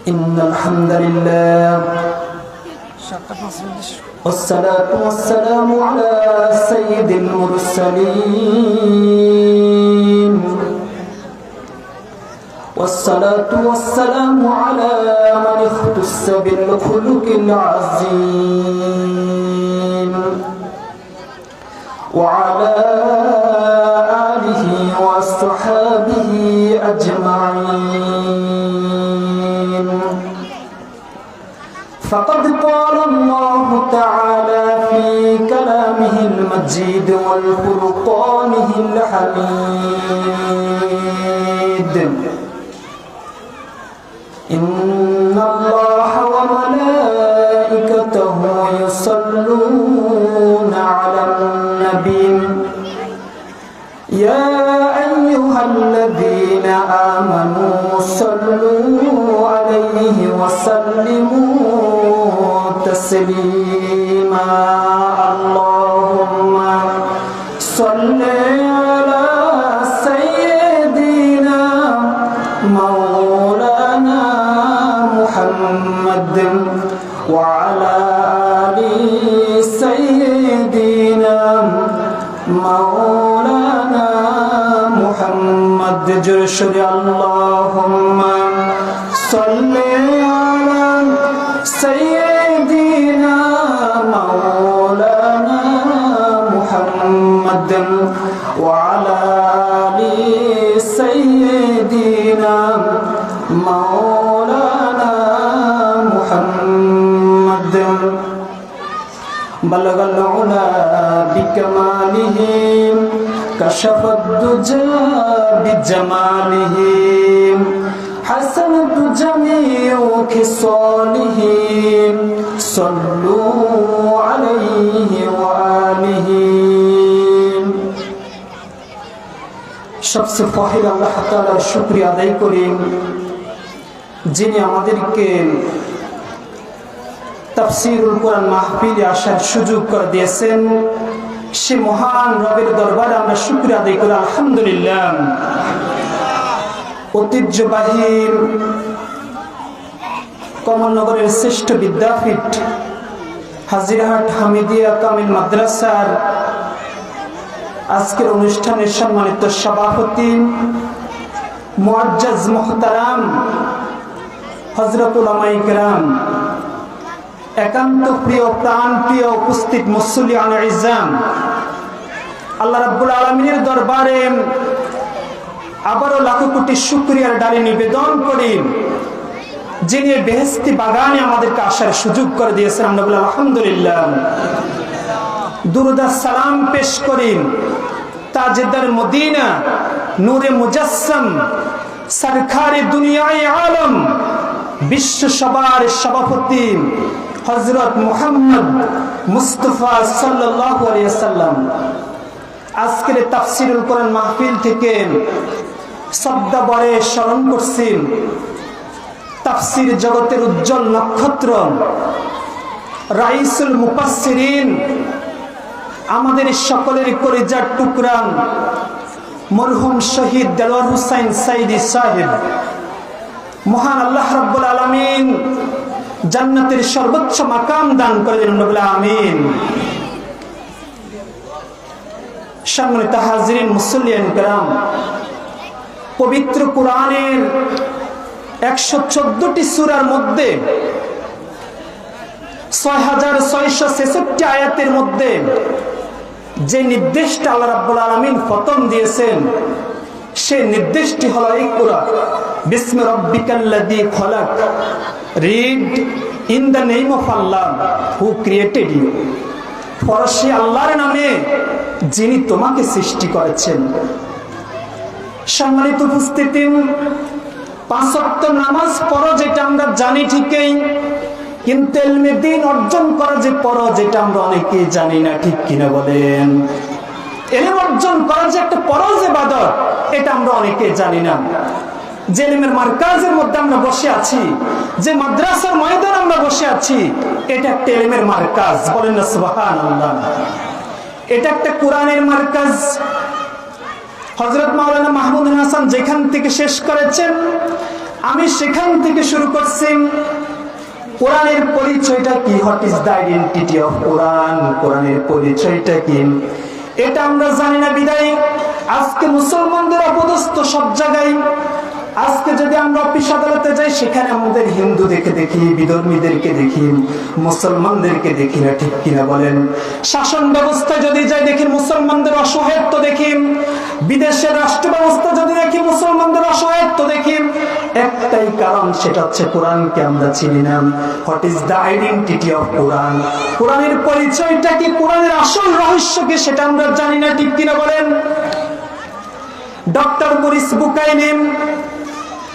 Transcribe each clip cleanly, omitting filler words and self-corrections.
إن الحمد لله والصلاة والسلام على سيد المرسلين والصلاة والسلام على من اختص بالخلق العظيم وعلى آله وصحابه أجمعين. فقد قال الله تعالى في كلامه المجيد والفرقانه الحميد: إن الله وملائكته يصلون على النبي يا أيها الذين آمنوا صلوا عليه وسلموا تسليما. اللهم صل على سيدنا مولانا محمد وعلى آل سيدنا مولانا محمد. جرشد اللهم صل على سيدنا مولانا محمد وعلى آل سيدنا مولانا محمد. بلغ العلا بكماله كشف الدجى بجماله حسنت جميع خصاله صلوا عليه وآله. सबसे पहले আল্লাহ তাআলার শুকরিয়া আদায় করি যিনি আমাদেরকে তাফসীরুল কোরআন মাহফিলে আসার সুযোগ করে দিয়েছেন। সে মহান রবের দরবারে আমরা শুকরিয়া আদায় করি আলহামদুলিল্লাহ। ঐতিহ্যবাহী কমলনগরের শ্রেষ্ঠ বিদ্যাপীঠ হাজিরহাট হামিদিয়া কামিল মাদ্রাসার আজকের অনুষ্ঠানের সম্মানিত সভাপতি মুআজ্জাজ মুহতারাম হযরত উলামায়ে কেরাম, একান্ত প্রিয় প্রাণ প্রিয় উপস্থিত মুসল্লিয়ান ইজাম, আল্লাহ রাব্বুল আলামিনের দরবারে আবারও লাখো কোটি শুকরিয়ার ডালি নিবেদন করি যিনি বেহেশতি বাগানে আমাদেরকে আসার সুযোগ করে দিয়েছেন। আমরা বলি আলহামদুলিল্লাহ। দুরুদ সালাম পেশ করি তাজদার মদিনা নূরে মুজাসসাম সরকারে দুনিয়ায়ে আলম বিশ্ব সবার সভাপতি হযরত মুহাম্মদ মুস্তাফা সাল্লাল্লাহু আলাইহি ওয়াসাল্লাম। আজকের তাফসীরুল কোরআন মাহফিল থেকে শব্দবরে স্মরণ করছি তাফসীর জগতের উজ্জ্বল নক্ষত্র রাইসুল মুফাসসিরিন, আমাদের সকলের কলিজার টুকরা মরহুম শহীদ দেলোয়ার হোসেন সাইদি সাহেব। মহান আল্লাহ রাব্বুল আলামিন জান্নাতের সর্বোচ্চ মাকাম দান করেন বলে আমিন। সম্মানিত হাজিরিন মুসল্লিয়ান কেরাম, পবিত্র কোরআনের 114টি সূরার মধ্যে 6666 আয়াতের মধ্যে যে নির্দেশটা আল্লাহ রাব্বুল আলামিন প্রথম দিয়েছেন সেই নির্দেশটি হলো ইকরা বিসমি রাব্বিকাল্লাযী খলাক। Read in the name of Allah who created you. ফরসি আল্লাহর নামে যিনি তোমাকে সৃষ্টি করেছেন। সম্মানিত উপস্থিতি, 5 ওয়াক্ত নামাজ পড়ো যেটা আমরা জানি ঠিকই, কিন্তু ইলমে দ্বীন অর্জন করা যে পড়ো যেটা আমরা অনেকেই জানি না, ঠিক কিনা বলেন? ইলম অর্জন করা যে একটা ফরজ ইবাদত এটা আমরা অনেকেই জানি না। যে ইলমের মার্কাজের মধ্যে আমরা বসে আছি, যে মাদ্রাসার ময়দানে আমরা বসে আছি, এটা একটা ইলমের মার্কাজ। বলেন না সুবহানাল্লাহ। এটা একটা কোরআনের মার্কাজ। হযরত মাওলানা মাহমুদ হাসান যেখান থেকে শেষ করেছেন আমি সেখান থেকে শুরু করছি। কোরআনের পরিচয়টা কি? What is the identity of Quran? কোরআনের পরিচয়টা কি এটা আমরা জানি না বিদায় আজকে মুসলমানদের অপদস্থ সব জায়গায়। আজকে যদি আমরা অফিস আদালতে যাই সেখানে আমাদের হিন্দুদেরকে দেখি, বিধর্মীদেরকে দেখি, মুসলমানদেরকে দেখি না, ঠিক কিনা বলেন? শাসন ব্যবস্থায় যদি যাই দেখি মুসলমানদের অসহায়ত্ব দেখি, বিদেশের রাষ্ট্র ব্যবস্থা যদি দেখি মুসলমানদের অসহায়ত্ব দেখি। একটাই কারণ, সেটা হচ্ছে কোরআনকে আমরা চিনি না। What is the identity of Quran? কোরআনের পরিচয়টা কি, কোরআনের আসল রহস্য কি সেটা আমরা জানি না, ঠিক কিনা বলেন? ডক্টর মরিস বুকাইনি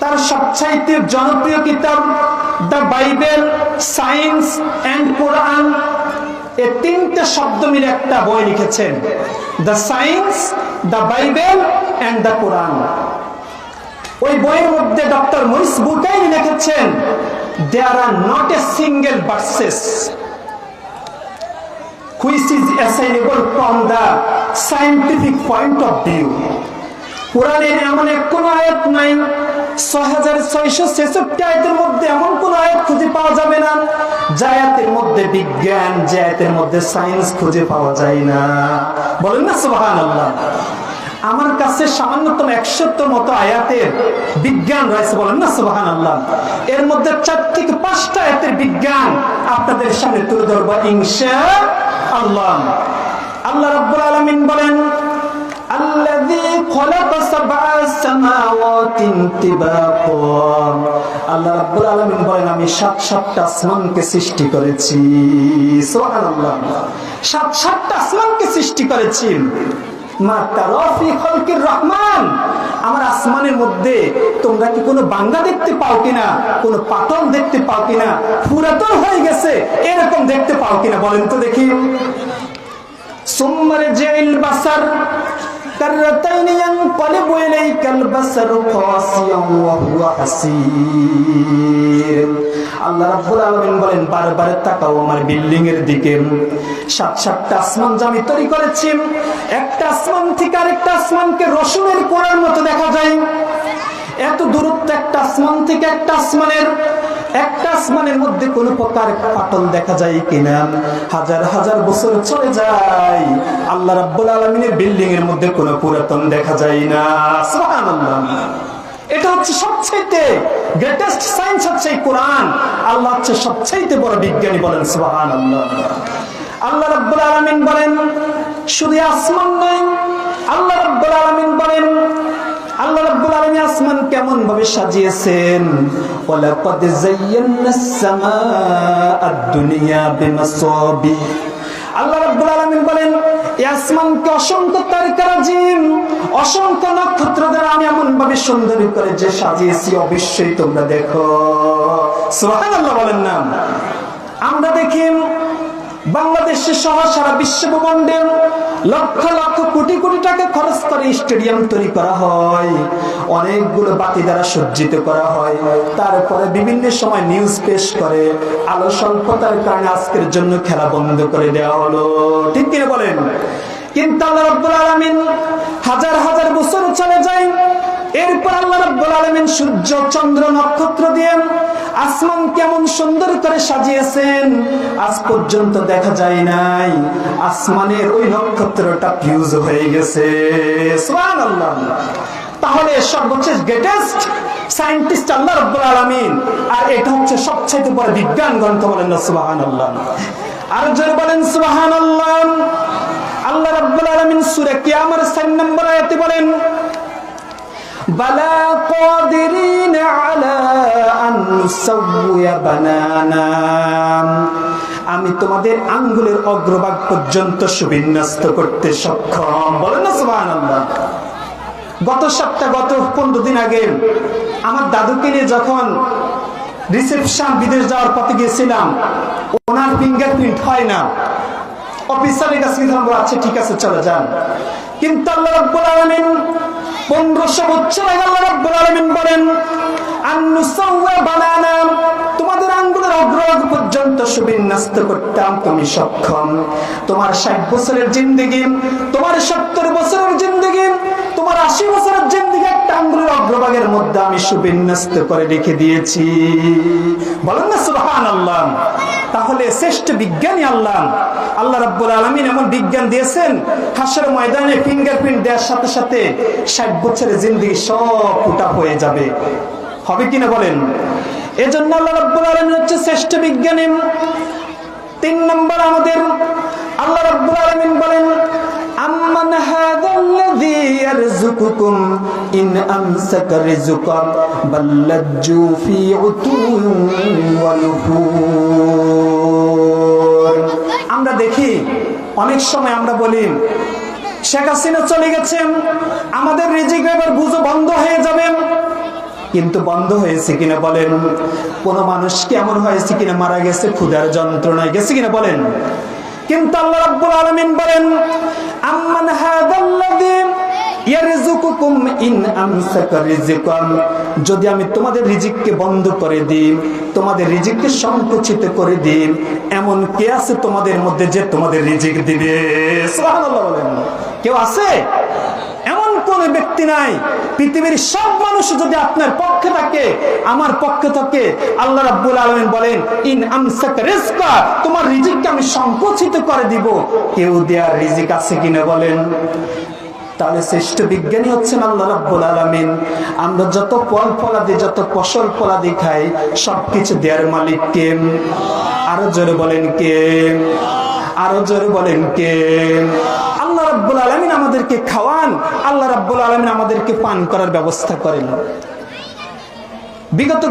তার সবচাইতে জনপ্রিয় কিতাব the Bible, science and Quran, এই তিনটা শব্দ মিলে একটা বই লিখেছেন, the science, the Bible and the Quran. ওই বইয়ের মধ্যে ডক্টর মরিস বুকাইনি লিখেছেন, there are not a single verses which is assignable from the scientific point of view. কোরআনের এমন কোন আয়াত নাই, 6666 আয়াতের মধ্যে এমন কোন আয়াত খুঁজে পাওয়া যাবে না যে আয়াতের মধ্যে বিজ্ঞান, যে আয়াতের মধ্যে সায়েন্স খুঁজে পাওয়া যায় না। বলেন না সুবহানাল্লাহ। আমার কাছে সামান্যতম 100 মতো আয়াতের বিজ্ঞান রয়েছে, বলেন না সুবহানাল্লাহ। এর মধ্যে 4 থেকে 5টা আয়াতের বিজ্ঞান আপনাদের সামনে তুলে ধরব ইনশাআল্লাহ। আল্লাহ রাব্বুল আলামিন বলেন, الذي خلق سبع سماوات طباقا। আল্লাহ রাব্বুল আলামিন বলেন, আমি 7টা আসমানকে সৃষ্টি করেছি। সুবহানাল্লাহ, 7টা আসমানকে সৃষ্টি করেছি। মা তারা ফি খালকির রহমান, আমার আসমানের মধ্যে তোমরা কি কোনো বাঙ্গা দেখতে পাও কিনা, কোনো পাটল দেখতে পাও কিনা, পুরাতন হয়ে গেছে এরকম দেখতে পাও কিনা? বলেন তো দেখি। সুম্মা রাজিল বাসার কাররাতাইন ইয়ানকালিবু ইলাইকাল বাসারু খাসিয়ান ওয়া হুয়া হাসীর। আল্লাহ রাব্বুল আলামিন বলেন, বারবার তাকাও আমার বিল্ডিং এর দিকে। 7টা আসমান আমি তৈরি করেছি। একটা আসমান থেকে আরেকটা আসমানকে রসুনের কোড়ার মতো দেখা যায়। এত দূরত্ব একটা আসমান থেকে একটা আসমানের মধ্যে কোন প্রকার ফাটল দেখা যায় কিনা? হাজার হাজার বছর চলে যায়, আল্লাহ রাব্বুল আলামিনের বিল্ডিং এর মধ্যে কোনো পুরাতন দেখা যায় না। সুবহানাল্লাহ। এটা হচ্ছে সবচেয়ে গ্রেটেস্ট সায়েন্স, হচ্ছে কোরআন। আল্লাহ হচ্ছে সবচেয়ে বড় বিজ্ঞানী, বলেন সুবহানাল্লাহ। আল্লাহ রাব্বুল আলামিন বলেন, শুধু আসমান নয়, আল্লাহ রাব্বুল আলামিন বলেন, আল্লাহ রাব্বুল আলামিন আসমান কেমন ভাবে সাজিয়েছেন। ওয়ালাকাদ যায়্যানাস সামাআদ দুনিয়া বিমাসাবি। আল্লাহ রাব্বুল আলামিন বলেন, এই আসমানকে অসংখ্য তারকারাজিম, অসংখ্য নক্ষত্র দ্বারা আমি এমন ভাবে সুন্দর করে যে সাজিয়েছি, অবশ্যই তোমরা দেখো। সুবহানাল্লাহ বলেন না? আমরা দেখি বাংলাদেশের সহ সারা বিশ্ব ভূখণ্ডে লক্ষ লক্ষ কোটি কোটি টাকা খরচ করে স্টেডিয়াম তৈরি করা হয়, অনেকগুলো বাতি দ্বারা সজ্জিত করা হয়। তারপরে বিভিন্ন সময় নিউজ পেশ করে, আলো স্বল্পতার কারণে আজকের জন্য খেলা বন্ধ করে দেওয়া হলো, ঠিক কিনা বলেন? কিন্তু আল্লাহ রাব্বুল আলামিন হাজার হাজার বছর চলে যায়, এরপর আল্লাহ রাব্বুল আলামিন সূর্য, চন্দ্র, নক্ষত্র দিয়ে আসমান কেমন সুন্দর করে সাজিয়েছেন, আজ পর্যন্ত দেখা যায় নাই আসমানের ওই নক্ষত্রটা ফিউজ হয়ে গেছে। সুবহানাল্লাহ। তাহলে সর্বশেষ গ্রেটেস্ট সায়েন্টিস্ট আল্লাহ রাব্বুল আলামিন, আর এটা হচ্ছে সবচেয়ে বড় বিজ্ঞান গ্রন্থ, বলেন না সুবহানাল্লাহ। আর জোরে বলেন সুবহানাল্লাহ। আল্লাহ রাব্বুল আলামিন সূরা কিয়ামার 4 নম্বর আয়াতে বলেন, বালা কাদিরিন আলা আন নুসাওয়িয়া বানানা। আমি তোমাদের আঙ্গুলের অগ্রভাগ পর্যন্ত সুবিন্যস্ত করতে সক্ষম, বলেন না সুবহানাল্লাহ। গত 15 দিন আগে আমার দাদুকে নিয়ে যখন রিসেপশন বিদেশ যাওয়ার পথে গিয়েছিলাম, ওনার ফিঙ্গারপ্রিন্ট হয় না। অফিসারের কাছে বললাম, আচ্ছা ঠিক আছে চলে যান। কিন্তু আল্লাহ রাব্বুল আলামিন 1500 বছর আগে আল্লাহ রাব্বুল আলামিন বলেন, আন-নুসাওয়া বানানা, তোমাদের আঙ্গুলের অগ্রভাগ পর্যন্ত সুবিন্যস্ত করতাম তুমি সক্ষম। তোমার 60 বছরের জিন্দেগি, তোমার 70 বছরের জিন্দেগি, তোমার 80 বছরের জিন্দেগি প্রত্যেকটা আঙ্গুলের অগ্রভাগের মধ্যে আমি সুবিন্যস্ত করে রেখে দিয়েছি। বলেন না সুবহানাল্লাহ। তাহলে শ্রেষ্ঠ বিজ্ঞানী আল্লাহ, আল্লাহ রাব্বুল আলামিন এমন বিজ্ঞান দিয়েছেন, হাসরের ময়দানে ফিঙ্গারপ্রিন্ট দেওয়ার সাথে সাথে 60 বছরের জিন্দেগি সব ফুটা হয়ে যাবে। হবে কিনা বলেন? এজন্য আল্লাহ রাব্বুল আলামিন হচ্ছে শ্রেষ্ঠ বিজ্ঞানী। 3 নম্বর আমাদের আল্লাহ রাব্বুল আলামিন বলেন, আম্মান হাযাল্লাযী ইয়ারযুকুকুম ইন আমসাকা রিজকান বাল্লাজ্জু ফি উতুওয়িন ওয়া নুফুর। আমরা দেখি অনেক সময় আমরা বলি শেখ হাসিনা চলে গেছেন, আমাদের রিজিক এবার বুঝো বন্ধ হয়ে যাবে। কিন্তু বন্ধ হয়েছে কিনা বলেন? কোন মানুষ কি এমন হয়েছে কিনা মারা গেছে ক্ষুধার যন্ত্রণায় গেছে কিনা বলেন? কিন্তু আল্লাহ রাব্বুল আলামিন বলেন, আম্মান হাযাল্লাযী ইয়ারযুকুকুম ইন আমসাকা রিজকান, যদি আমি তোমাদের রিজিককে বন্ধ করে দিই, তোমাদের রিজিককে সংকুচিত করে দিই, এমন কে আছে তোমাদের মধ্যে যে তোমাদের রিজিক দিবে? সুবহানাল্লাহ বলেন। কেউ আছে? এমন কোন ব্যক্তি নাই। পৃথিবীর সব মানুষ যদি আপনার পক্ষে থাকে, আমার পক্ষে থাকে, আল্লাহ রাব্বুল আলামিন বলেন, ইন আমসাকা রিজকা, তোমার রিজিককে আমি সংকুচিত করে দিব। কেউ দেয়ার রিজিক আছে কিনা বলেন? তাহলে শ্রেষ্ঠ বিজ্ঞানী হচ্ছেন আল্লাহ রাব্বুল আলামিন। আমরা যত ফল ফলাদি, যত ফসল ফলাদি খাই, সবকিছু দেয়ার মালিক কে? আরো জোরে বলেন কে? আরো জোরে বলেন কে? আল্লাহ রাব্বুল আলামিন আমাদেরকে খাওয়ান, আল্লাহ রাব্বুল আলামিন আমাদেরকে পান করার ব্যবস্থা করেন।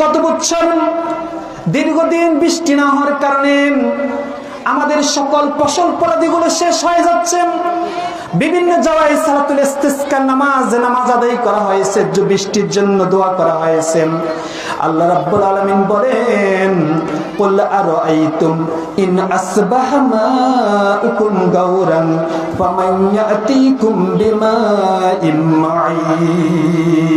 গত বছর দীর্ঘদিন বৃষ্টি না হওয়ার কারণে আমাদের সকল ফসল ফলাদিগুলো শেষ হয়ে যাচ্ছে। বিভিন্ন জায়গায় সালাতুল ইস্তিসকা নামাজ আদায় করা হয়েছে, বৃষ্টির জন্য দোয়া করা হয়েছে। আল্লাহ রাব্বুল আলামিন বলেন, কুল আরাআইতুম ইন আসবাহা মাউকুম গাওরান ফামান ইয়াতিকুম বিমাইন মাঈন।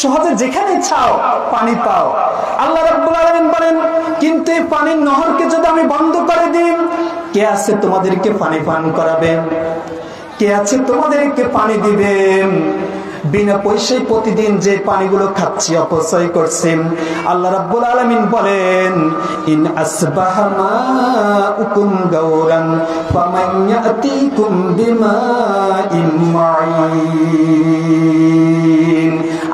সহজে যেখানে চাও পানি পাও। আল্লাহ রাব্বুল আলামিন বলেন, কিন্তু এই পানির নহরকে যদি আমি বন্ধ করে দিই, কে আছে তোমাদেরকে পানি পান করাবে? কে আছে তোমাদেরকে পানি দিবে? বিনা পয়সায় প্রতিদিন যে পানিগুলো খাচ্ছি, অপচয় করছি। আল্লাহ রাব্বুল আলামিন বলেন, ইন আসবাহা মাউকুম গাওরান ফামান ইয়াতিকুম বিমাইন মাঈন।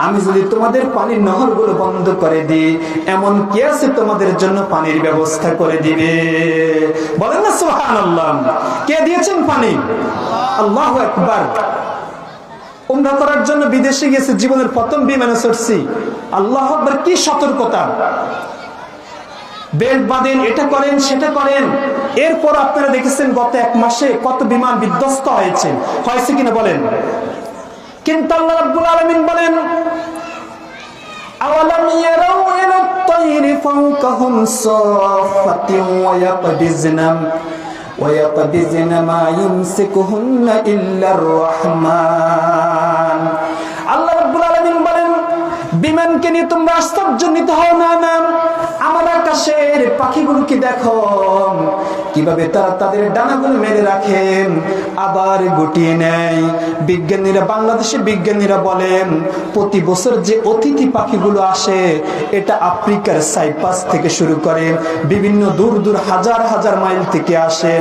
আমি যদি তোমাদের পানির নহরগুলো বন্ধ করে দিই, এমন কে আছে তোমাদের জন্য পানির ব্যবস্থা করে দিবে? বলেন না সুবহানাল্লাহ। কে দিয়েছেন পানি? আল্লাহু আকবার। উমরা করার জন্য বিদেশে গেছে, জীবনের প্রথম বিমানে চড়ছি। আল্লাহু আকবার, কি সতর্কতা! বেল্ট বাঁধেন, এটা করেন, সেটা করেন। এরপর আপনারা দেখেছেন গত 1 মাসে কত বিমান বিধ্বস্ত হয়েছে কিনা বলেন? কিন্তু আল্লাহ রাব্বুল আলামিন বলেন, আওয়ালাম ইয়ারাউ ইলাত তায়রি ফাওকাহুম সাফাতিন ওয়া ইয়াকবিজনা মা ইউমসিকুহুন্না ইল্লার রহমান। আল্লাহ রাব্বুল আলামিন বলেন, বিমানকে নিয়ে তোমরা আশ্চর্যান্বিত হও না। আমার আকাশের পাখিগুলোকে দেখো কিভাবে তারা তাদের ডানাগুলো মেলে রাখে, আবার গুটিয়ে নেয়। বিজ্ঞানীরা, বাংলাদেশের বিজ্ঞানীরা বলেন, প্রতি বছর যে অতিথি পাখিগুলো আসে, এটা আফ্রিকার সাইপ্রাস থেকে শুরু করে বিভিন্ন দূর দূর হাজার হাজার মাইল থেকে আসে।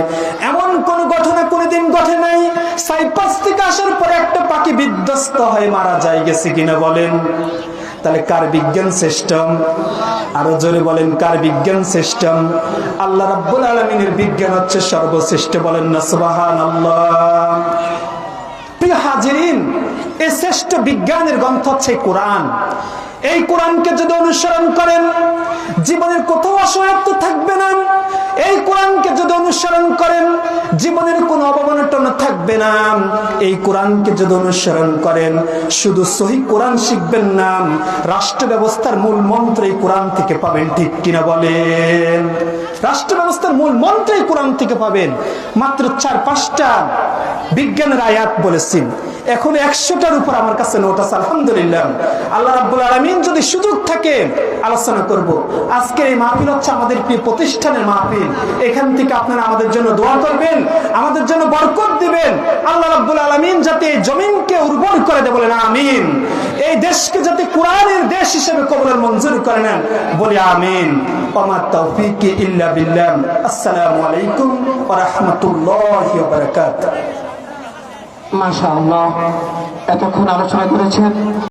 এমন কোন ঘটনা কোনদিন ঘটে নাই সাইপ্রাস থেকে আসার পরে একটা পাখি বিধ্বস্ত হয়ে মারা যায়, গেছে কিনা বলেন? তাহলে কার বিজ্ঞান সিস্টেম? আরো জোরে বলেন, কার বিজ্ঞান সিস্টেম? আল্লাহ রাব্বুল আলামিনের বিজ্ঞান হচ্ছে সর্বশ্রেষ্ঠ। বলেন না সুবহানাল্লাহ। প্রিয় হাজিরিন, এই শ্রেষ্ঠ বিজ্ঞানের গ্রন্থ হচ্ছে কোরআন। এই কোরআনকে যদি অনুসরণ করেন, জীবনের কোথাও অসহায়ত্ব থাকবে না। এই কোরআনকে যদি অনুসরণ করেন, জীবনের কোনো অবমাননা থাকবে না। এই কোরআনকে যদি অনুসরণ করেন, শুধু সহি কোরআন শিখবেন না, রাষ্ট্র ব্যবস্থার মূল মন্ত্র এই কোরআন থেকে পাবেন। ঠিক কিনা বলেন? রাষ্ট্র ব্যবস্থার মূল মন্ত্র এই কোরআন থেকে পাবেন। মাত্র 4-5টা বিজ্ঞানের আয়াত বলেছি। এখন 100টার উপর আমার কাছে নোট আছে আলহামদুলিল্লাহ। আল্লাহ রাব্বুল আলামিন যদি সুযোগ থাকে আলোচনা করব। আজকে এই মাহফিল হচ্ছে আমাদের প্রিয় প্রতিষ্ঠানের মাহফিল। এখান থেকে আপনারা আমাদের জন্য দোয়া করবেন, আমাদের জন্য বরকত দিবেন। আল্লাহ রাব্বুল আলামিন যাতে এই জমিনকে উর্বর করে দেয় বলেন আমিন। এই দেশকে যাতে কোরআনের দেশ হিসেবে কবুল মঞ্জুর করে নেন বলি আমিন। ওয়া তাওফীকি ইল্লা বিল্লাহ। আসসালামু আলাইকুম ওয়া রাহমাতুল্লাহি ওয়া বারাকাতুহু। মাশাআল্লাহ, এতক্ষণ আলোচনা করেছেন